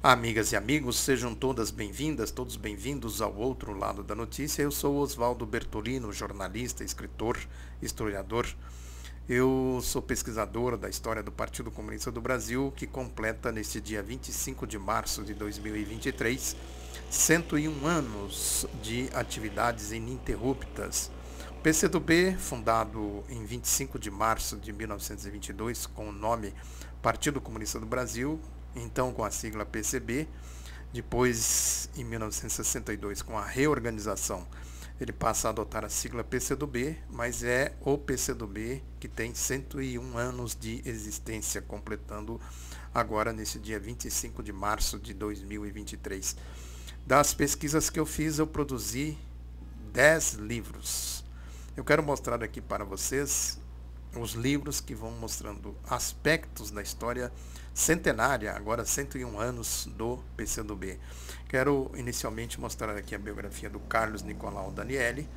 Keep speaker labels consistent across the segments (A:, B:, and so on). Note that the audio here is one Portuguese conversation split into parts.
A: Amigas e amigos, sejam todas bem-vindas, todos bem-vindos ao outro lado da notícia. Eu sou Oswaldo Bertolino, jornalista, escritor, historiador. Eu sou pesquisador da história do Partido Comunista do Brasil, que completa neste dia 25 de março de 2023 101 anos de atividades ininterruptas. O PCdoB, fundado em 25 de março de 1922 com o nome Partido Comunista do Brasil, então com a sigla PCB, depois em 1962 com a reorganização ele passa a adotar a sigla PCdoB, mas é o PCdoB que tem 101 anos de existência, completando agora nesse dia 25 de março de 2023. Das pesquisas que eu fiz, eu produzi 10 livros. Eu quero mostrar aqui para vocês os livros que vão mostrando aspectos da história centenária, agora 101 anos do PCdoB. Quero inicialmente mostrar aqui a biografia do Carlos Nicolau Danielli.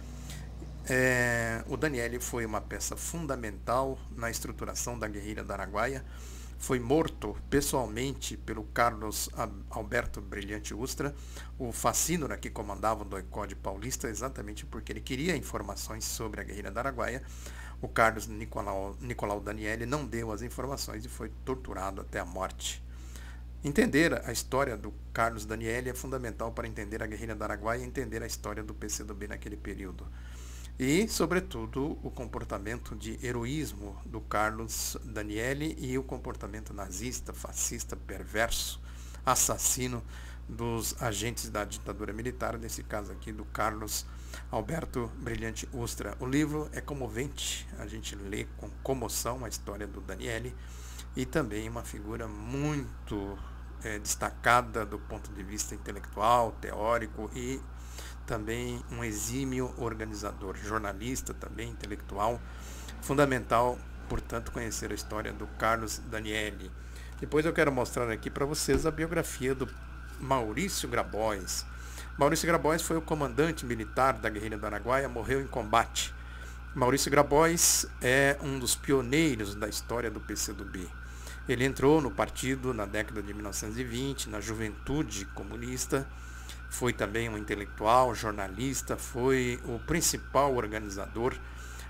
A: O Danielli foi uma peça fundamental na estruturação da guerrilha do Araguaia. Foi morto pessoalmente pelo Carlos Alberto Brilhante Ustra, o facínora que comandava o doicode paulista, exatamente porque ele queria informações sobre a guerrilha do Araguaia. O Carlos Nicolau Danielli não deu as informações e foi torturado até a morte. Entender a história do Carlos Danielli é fundamental para entender a guerrilha do Araguaia e entender a história do PCdoB naquele período. E, sobretudo, o comportamento de heroísmo do Carlos Danielli e o comportamento nazista, fascista, perverso, assassino dos agentes da ditadura militar, nesse caso aqui do Carlos Alberto Brilhante Ustra. O livro é comovente, a gente lê com comoção a história do Danielli e também uma figura muito destacada do ponto de vista intelectual, teórico e também um exímio organizador, jornalista também, intelectual, fundamental, portanto, conhecer a história do Carlos Danielli. Depois eu quero mostrar aqui para vocês a biografia do Maurício Grabois. Maurício Grabois foi o comandante militar da guerrilha do Araguaia, morreu em combate. Maurício Grabois é um dos pioneiros da história do PCdoB. Ele entrou no partido na década de 1920, na juventude comunista, foi também um intelectual, jornalista, foi o principal organizador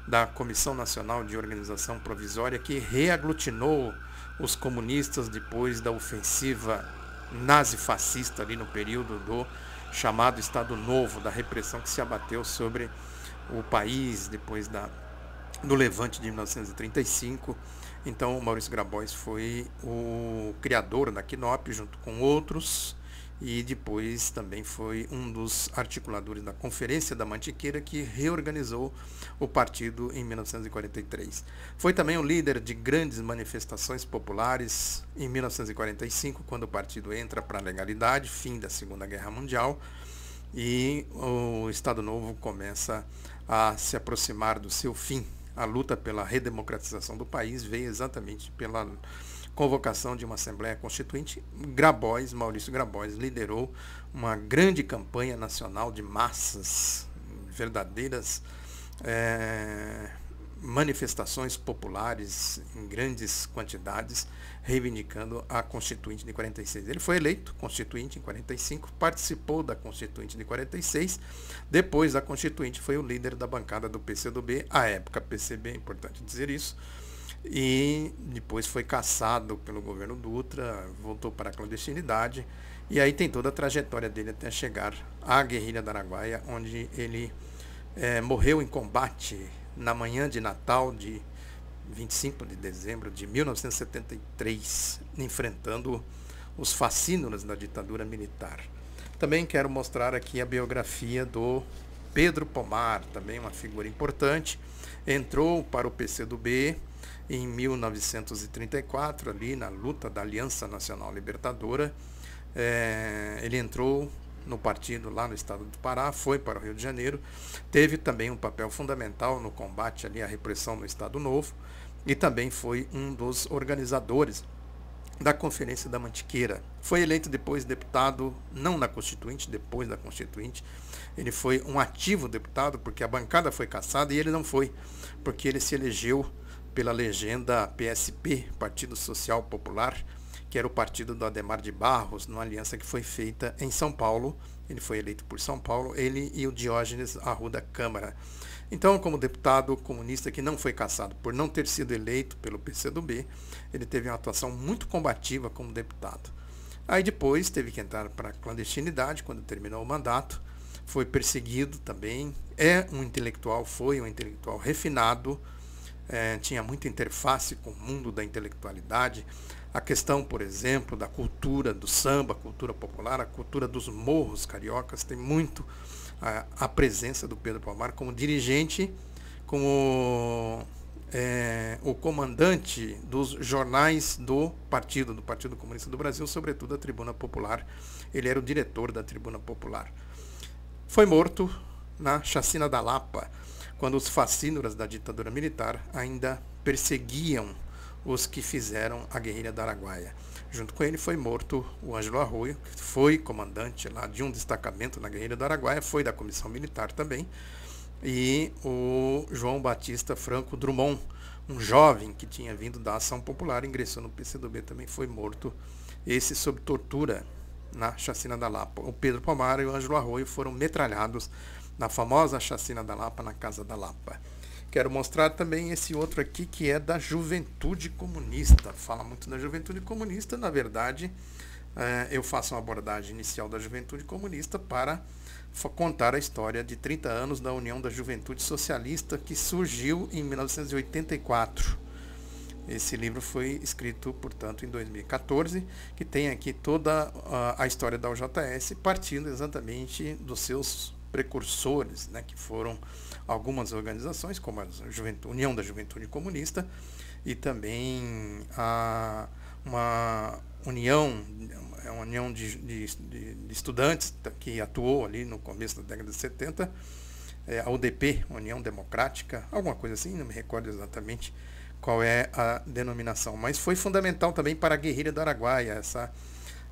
A: da Comissão Nacional de Organização Provisória, que reaglutinou os comunistas depois da ofensiva nazi-fascista ali no período do chamado Estado Novo, da repressão que se abateu sobre o país depois do levante de 1935. Então, o Maurício Grabois foi o criador da Quinop, junto com outros, e depois também foi um dos articuladores da Conferência da Mantiqueira, que reorganizou o partido em 1943. Foi também o líder de grandes manifestações populares em 1945, quando o partido entra para a legalidade, fim da Segunda Guerra Mundial, e o Estado Novo começa a se aproximar do seu fim. A luta pela redemocratização do país veio exatamente pela convocação de uma Assembleia Constituinte. Maurício Grabois, liderou uma grande campanha nacional de massas, verdadeiras manifestações populares em grandes quantidades, reivindicando a Constituinte de 46. Ele foi eleito Constituinte em 45, participou da Constituinte de 46, depois da Constituinte foi o líder da bancada do PCdoB, à época PCB, é importante dizer isso, e depois foi cassado pelo governo Dutra, voltou para a clandestinidade, e aí tem toda a trajetória dele até chegar à guerrilha do Araguaia, onde ele morreu em combate na manhã de Natal de 25 de dezembro de 1973, enfrentando os facínoras da ditadura militar. Também quero mostrar aqui a biografia do Pedro Pomar, também uma figura importante, entrou para o PCdoB em 1934, ali na luta da Aliança Nacional Libertadora. Ele entrou no partido lá no estado do Pará, foi para o Rio de Janeiro, teve também um papel fundamental no combate ali à repressão no Estado Novo e também foi um dos organizadores da Conferência da Mantiqueira. Foi eleito depois deputado, não na Constituinte, depois da Constituinte. Ele foi um ativo deputado porque a bancada foi cassada e ele não foi, porque ele se elegeu pela legenda PSP, Partido Social Popular, que era o partido do Adhemar de Barros, numa aliança que foi feita em São Paulo. Ele foi eleito por São Paulo, ele e o Diógenes Arruda Câmara. Então, como deputado comunista que não foi cassado por não ter sido eleito pelo PCdoB, ele teve uma atuação muito combativa como deputado. Aí depois teve que entrar para a clandestinidade quando terminou o mandato, foi perseguido também, foi um intelectual refinado, tinha muita interface com o mundo da intelectualidade. A questão, por exemplo, da cultura do samba, cultura popular, a cultura dos morros cariocas, tem muito a presença do Pedro Palmar como dirigente, como o comandante dos jornais do Partido Comunista do Brasil, sobretudo a Tribuna Popular. Ele era o diretor da Tribuna Popular. Foi morto na Chacina da Lapa, quando os facínoras da ditadura militar ainda perseguiam os que fizeram a guerrilha do Araguaia. Junto com ele foi morto o Ângelo Arroio, que foi comandante lá de um destacamento na guerrilha do Araguaia, foi da comissão militar também, e o João Batista Franco Drummond, um jovem que tinha vindo da Ação Popular, ingressou no PCdoB, também foi morto, esse sob tortura na Chacina da Lapa. O Pedro Palmar e o Ângelo Arroio foram metralhados na famosa Chacina da Lapa, na Casa da Lapa. Quero mostrar também esse outro aqui, que é da Juventude Comunista. Fala muito da Juventude Comunista. Na verdade, eu faço uma abordagem inicial da Juventude Comunista para contar a história de 30 anos da União da Juventude Socialista, que surgiu em 1984. Esse livro foi escrito, portanto, em 2014, que tem aqui toda a história da UJS, partindo exatamente dos seus precursores, né, que foram algumas organizações, como a União da Juventude Comunista, e também uma união de estudantes que atuou ali no começo da década de 70, a UDP, União Democrática, alguma coisa assim, não me recordo exatamente qual é a denominação, mas foi fundamental também para a guerrilha do Araguaia, essa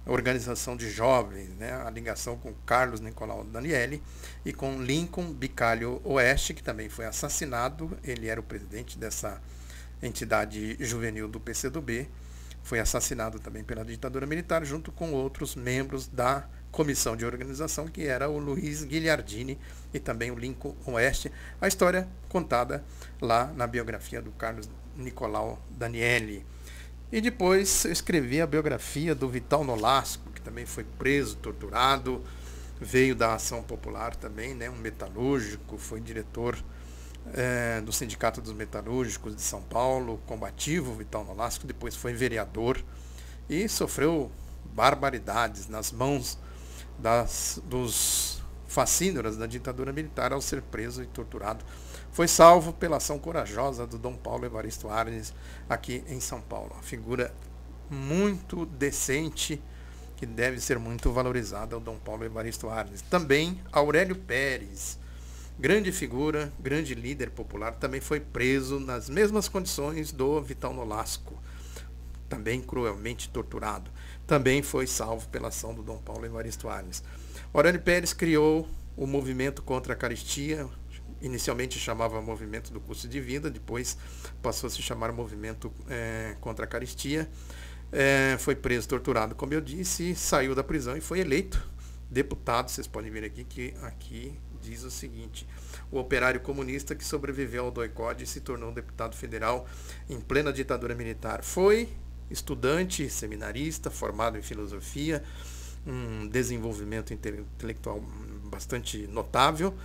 A: organização de jovens, né, a ligação com Carlos Nicolau Danielli e com Lincoln Bicalho Oeste, que também foi assassinado. Ele era o presidente dessa entidade juvenil do PCdoB, foi assassinado também pela ditadura militar, junto com outros membros da comissão de organização, que era o Luiz Guilhardini e também o Lincoln Oeste. A história contada lá na biografia do Carlos Nicolau Danielli. E depois eu escrevi a biografia do Vital Nolasco, que também foi preso, torturado, veio da Ação Popular também, né, um metalúrgico, foi diretor do Sindicato dos Metalúrgicos de São Paulo, combativo Vital Nolasco, depois foi vereador e sofreu barbaridades nas mãos dos facínoras da ditadura militar ao ser preso e torturado. Foi salvo pela ação corajosa do Dom Paulo Evaristo Arnes aqui em São Paulo. Uma figura muito decente, que deve ser muito valorizada, o Dom Paulo Evaristo Arnes. Também Aurélio Pérez, grande figura, grande líder popular, também foi preso nas mesmas condições do Vital Nolasco, também cruelmente torturado. Também foi salvo pela ação do Dom Paulo Evaristo Arnes. Aurélio Pérez criou o movimento contra a caristia, inicialmente chamava Movimento do Custo de Vida, depois passou a se chamar Movimento contra a Caristia. Foi preso, torturado, como eu disse, saiu da prisão e foi eleito deputado. Vocês podem ver aqui que aqui diz o seguinte: o operário comunista que sobreviveu ao doicode e se tornou deputado federal em plena ditadura militar. Foi estudante, seminarista, formado em filosofia, um desenvolvimento intelectual bastante notável,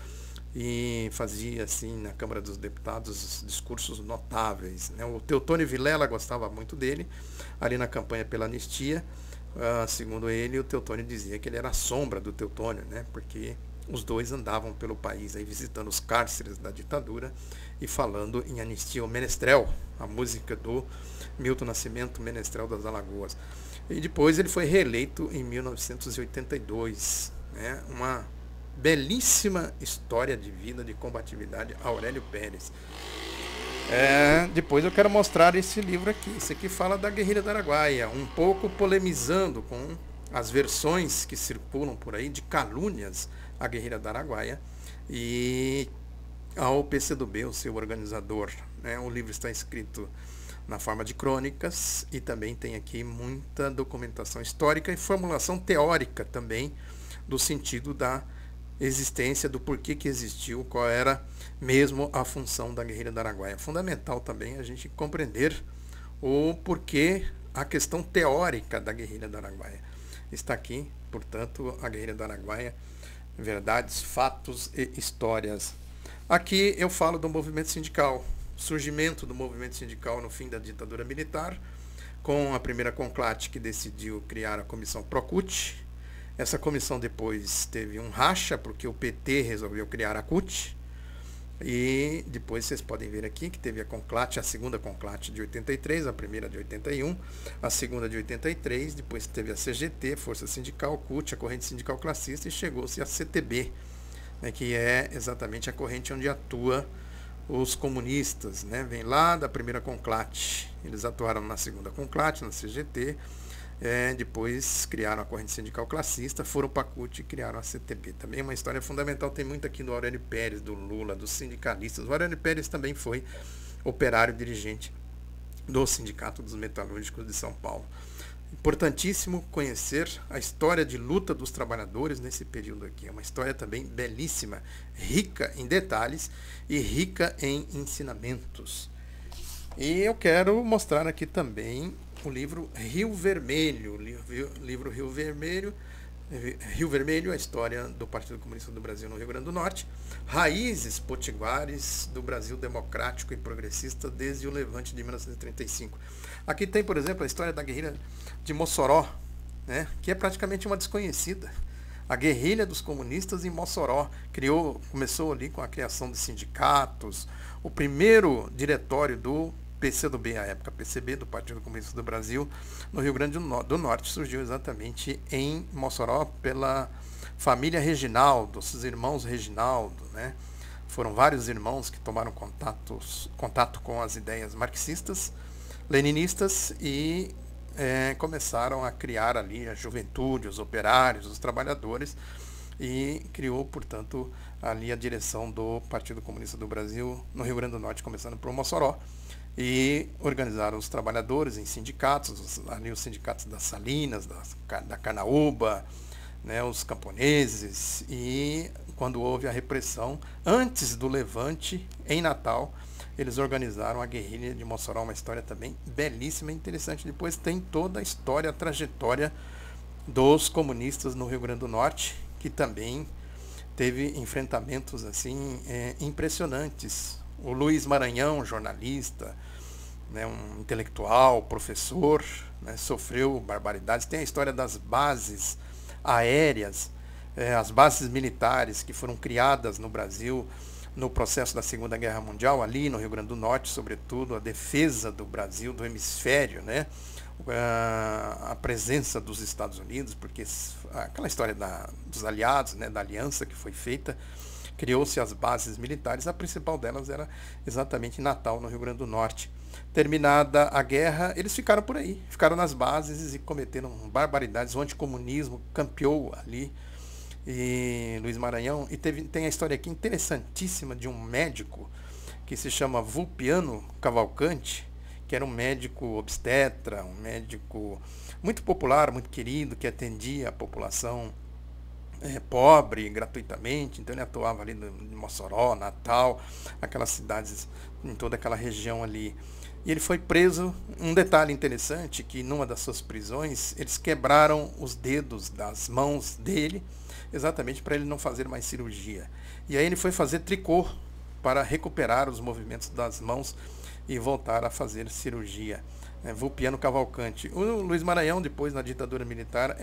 A: e fazia, assim, na Câmara dos Deputados, discursos notáveis, né? O Teotônio Vilela gostava muito dele, ali na campanha pela anistia. Segundo ele, o Teotônio dizia que ele era a sombra do Teotônio, né? Porque os dois andavam pelo país, aí, visitando os cárceres da ditadura e falando em anistia. O Menestrel, a música do Milton Nascimento, Menestrel das Alagoas. E depois ele foi reeleito em 1982, né? Uma belíssima história de vida, de combatividade, Aurélio Pérez. Depois eu quero mostrar esse livro aqui. Esse aqui fala da guerrilha do Araguaia, um pouco polemizando com as versões que circulam por aí de calúnias à guerrilha do Araguaia e ao PCdoB, o seu organizador, né? O livro está escrito na forma de crônicas, e também tem aqui muita documentação histórica e formulação teórica também do sentido da existência, do porquê que existiu, qual era mesmo a função da guerrilha do Araguaia. É fundamental também a gente compreender o porquê, a questão teórica da guerrilha do Araguaia. Está aqui, portanto, a guerrilha do Araguaia, verdades, fatos e histórias. Aqui eu falo do movimento sindical, surgimento do movimento sindical no fim da ditadura militar, com a primeira Conclate, que decidiu criar a comissão Procute. Essa comissão depois teve um racha, porque o PT resolveu criar a CUT, e depois vocês podem ver aqui que teve a Conclate, a segunda Conclate de 83, a primeira de 81, a segunda de 83, depois teve a CGT, Força Sindical, CUT, a Corrente Sindical Classista, e chegou-se a CTB, né, que é exatamente a corrente onde atua os comunistas, né? Vem lá da primeira Conclate. Eles atuaram na segunda Conclate, na CGT, depois criaram a Corrente Sindical Classista, foram para a CUT e criaram a CTB. Também uma história fundamental, tem muito aqui do Aurélio Pérez, do Lula, dos sindicalistas. O Aurélio Pérez também foi operário dirigente do Sindicato dos Metalúrgicos de São Paulo. Importantíssimo conhecer a história de luta dos trabalhadores nesse período aqui. É uma história também belíssima, rica em detalhes e rica em ensinamentos. E eu quero mostrar aqui também o livro Rio Vermelho, livro Rio Vermelho, a história do Partido Comunista do Brasil no Rio Grande do Norte, raízes potiguares do Brasil democrático e progressista desde o Levante de 1935. Aqui tem, por exemplo, a história da guerrilha de Mossoró, né, que é praticamente uma desconhecida. A guerrilha dos comunistas em Mossoró começou ali com a criação de sindicatos, o primeiro diretório do PCdoB, à época PCB, do Partido Comunista do Brasil, no Rio Grande do Norte, surgiu exatamente em Mossoró pela família Reginaldo, os irmãos Reginaldo, né? Foram vários irmãos que tomaram contato com as ideias marxistas, leninistas e começaram a criar ali a juventude, os operários, os trabalhadores, e criou, portanto, ali a direção do Partido Comunista do Brasil no Rio Grande do Norte, começando por Mossoró, e organizaram os trabalhadores em sindicatos, ali os sindicatos das Salinas, da Carnaúba, né, os camponeses, e quando houve a repressão, antes do Levante, em Natal, eles organizaram a guerrilha de Mossoró, uma história também belíssima e interessante. Depois tem toda a história, a trajetória dos comunistas no Rio Grande do Norte, que também teve enfrentamentos assim impressionantes. O Luiz Maranhão, jornalista, né, um intelectual, professor, né, sofreu barbaridades. Tem a história das bases aéreas, as bases militares que foram criadas no Brasil no processo da Segunda Guerra Mundial, ali no Rio Grande do Norte, sobretudo, a defesa do Brasil, do hemisfério, né? A presença dos Estados Unidos, porque aquela história dos aliados, né, da aliança que foi feita, criou-se as bases militares, a principal delas era exatamente em Natal, no Rio Grande do Norte. Terminada a guerra, eles ficaram por aí, ficaram nas bases e cometeram barbaridades. O anticomunismo campeou ali, e Luiz Maranhão, e tem a história aqui interessantíssima de um médico que se chama Vulpiano Cavalcante, que era um médico obstetra, um médico muito popular, muito querido, que atendia a população pobre gratuitamente. Então ele atuava ali em Mossoró, Natal, aquelas cidades, em toda aquela região ali. E ele foi preso. Um detalhe interessante, que numa das suas prisões, eles quebraram os dedos das mãos dele, exatamente para ele não fazer mais cirurgia. E aí ele foi fazer tricô para recuperar os movimentos das mãos e voltar a fazer cirurgia. Vulpiano Cavalcante. O Luiz Maranhão, depois na ditadura militar,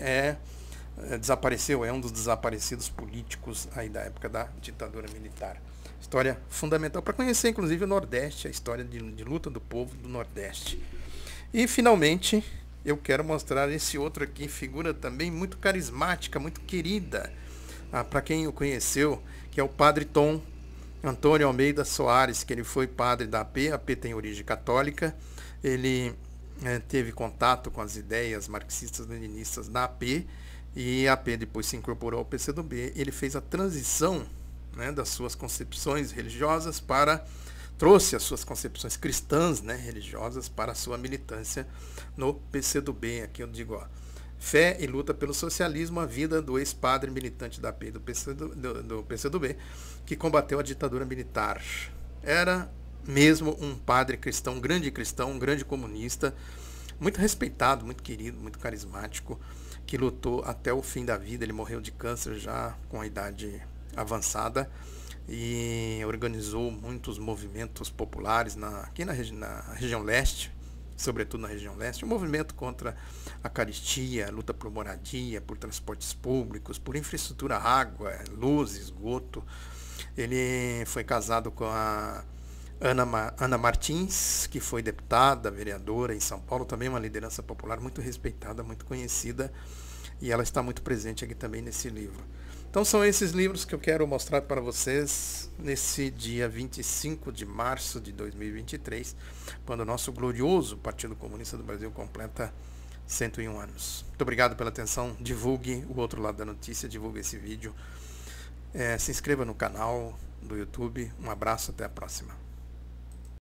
A: desapareceu, é um dos desaparecidos políticos aí da época da ditadura militar. História fundamental para conhecer, inclusive, o Nordeste, a história de luta do povo do Nordeste. E, finalmente, eu quero mostrar esse outro aqui, figura também muito carismática, muito querida, para quem o conheceu, que é o Padre Tom Antônio Almeida Soares, que ele foi padre da AP. A AP tem origem católica. Ele teve contato com as ideias marxistas-leninistas na AP, e a AP depois se incorporou ao PCdoB. Ele fez a transição, né, das suas concepções religiosas para trouxe as suas concepções cristãs, né, religiosas, para a sua militância no PCdoB. Aqui eu digo, ó, fé e luta pelo socialismo, a vida do ex-padre militante da AP do PCdoB, que combateu a ditadura militar. Era mesmo um padre cristão, um grande comunista, muito respeitado, muito querido, muito carismático, que lutou até o fim da vida. Ele morreu de câncer já com a idade avançada e organizou muitos movimentos populares aqui na região leste, sobretudo na região leste, um movimento contra a carestia, luta por moradia, por transportes públicos, por infraestrutura, água, luz, esgoto. Ele foi casado com a Ana Martins, que foi deputada, vereadora em São Paulo, também uma liderança popular muito respeitada, muito conhecida, e ela está muito presente aqui também nesse livro. Então são esses livros que eu quero mostrar para vocês nesse dia 25 de março de 2023, quando o nosso glorioso Partido Comunista do Brasil completa 101 anos. Muito obrigado pela atenção, divulgue o outro lado da notícia, divulgue esse vídeo, se inscreva no canal do YouTube, um abraço, até a próxima.